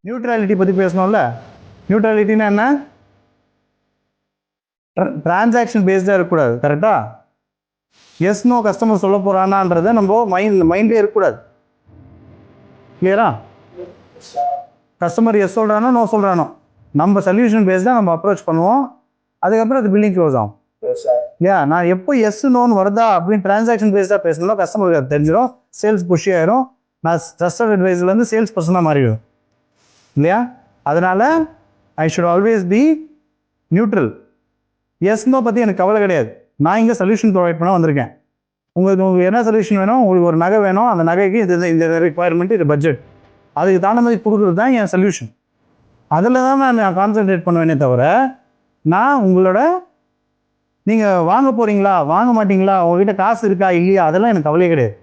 Neutrality பற்றி பேசணும்ல. நியூட்ரலிட்டின்னா என்ன? டிரான்சாக்ஷன் பேஸ்டாக இருக்கக்கூடாது. கரெக்டா? எஸ் நோ கஸ்டமர் சொல்ல போகிறானான்றதை நம்ம மைண்ட்லேயே இருக்கக்கூடாது. கிளியரா? கஸ்டமர் எஸ் சொல்கிறானோ நோ சொல்கிறானோ, நம்ம சொல்யூஷன் பேஸ்டாக நம்ம அப்ரோச் பண்ணுவோம். அதுக்கப்புறம் அது பில்லிங் க்ளோஸ் ஆகும். இல்லையா? நான் எப்போ எஸ் நோன்னு வருதா அப்படின்னு டிரான்சாக்ஷன் பேஸ்டாக பேசணும், கஸ்டமருக்கு அது தெரிஞ்சிடும், சேல்ஸ் புஷ் ஆயிரும், நான் ட்ரஸ்டட் அட்வைஸ்லேருந்து சேல்ஸ் பர்சனாக மாறிடும். இல்லையா? அதனால் I should always be neutral. Yes no பற்றி எனக்கு கவலை கிடையாது. நான் இங்கே சொல்யூஷன் ப்ரொவைட் பண்ண வந்திருக்கேன். உங்களுக்கு என்ன சொல்யூஷன் வேணும்? உங்களுக்கு ஒரு நகை வேணும், அந்த நகைக்கு இந்த ரிக்குவயர்மெண்ட், இது பட்ஜெட், அதுக்கு தகுந்த மாதிரி கொடுக்குறது தான் என் சொல்யூஷன். அதில் தான் நான் கான்சன்ட்ரேட் பண்ணுவேனே தவிர, நான் உங்களோட நீங்கள் வாங்க போகிறீங்களா வாங்க மாட்டிங்களா, உங்ககிட்ட காசு இருக்கா இல்லையா, அதெல்லாம் எனக்கு கவலையே கிடையாது.